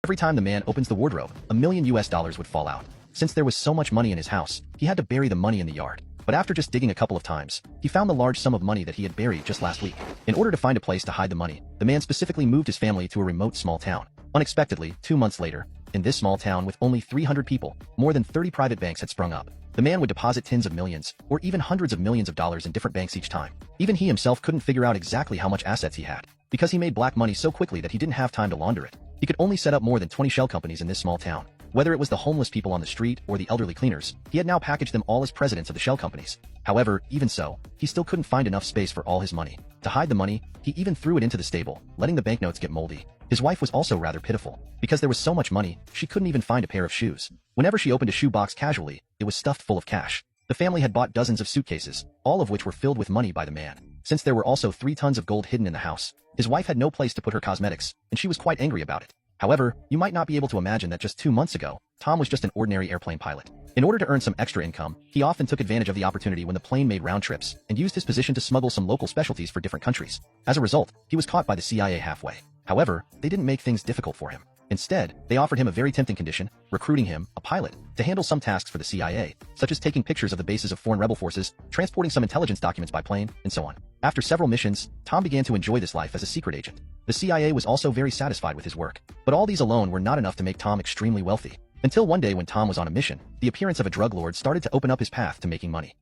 Every time the man opens the wardrobe, $1 million would fall out. Since there was so much money in his house, he had to bury the money in the yard. But after just digging a couple of times, he found the large sum of money that he had buried just last week. In order to find a place to hide the money, the man specifically moved his family to a remote small town. Unexpectedly, 2 months later, in this small town with only 300 people, more than 30 private banks had sprung up. The man would deposit tens of millions, or even hundreds of millions of dollars in different banks each time. Even he himself couldn't figure out exactly how much assets he had, because he made black money so quickly that he didn't have time to launder it. He could only set up more than 20 shell companies in this small town. Whether it was the homeless people on the street or the elderly cleaners, he had now packaged them all as presidents of the shell companies. However, even so, he still couldn't find enough space for all his money. To hide the money, he even threw it into the stable, letting the banknotes get moldy. His wife was also rather pitiful. Because there was so much money, she couldn't even find a pair of shoes. Whenever she opened a shoe box casually, it was stuffed full of cash. The family had bought dozens of suitcases, all of which were filled with money by the man. Since there were also 3 tons of gold hidden in the house, his wife had no place to put her cosmetics, and she was quite angry about it. However, you might not be able to imagine that just 2 months ago, Tom was just an ordinary airplane pilot. In order to earn some extra income, he often took advantage of the opportunity when the plane made round trips and used his position to smuggle some local specialties for different countries. As a result, he was caught by the CIA halfway. However, they didn't make things difficult for him. Instead, they offered him a very tempting condition, recruiting him, a pilot, to handle some tasks for the CIA, such as taking pictures of the bases of foreign rebel forces, transporting some intelligence documents by plane, and so on. After several missions, Tom began to enjoy this life as a secret agent. The CIA was also very satisfied with his work. But all these alone were not enough to make Tom extremely wealthy. Until one day when Tom was on a mission, the appearance of a drug lord started to open up his path to making money.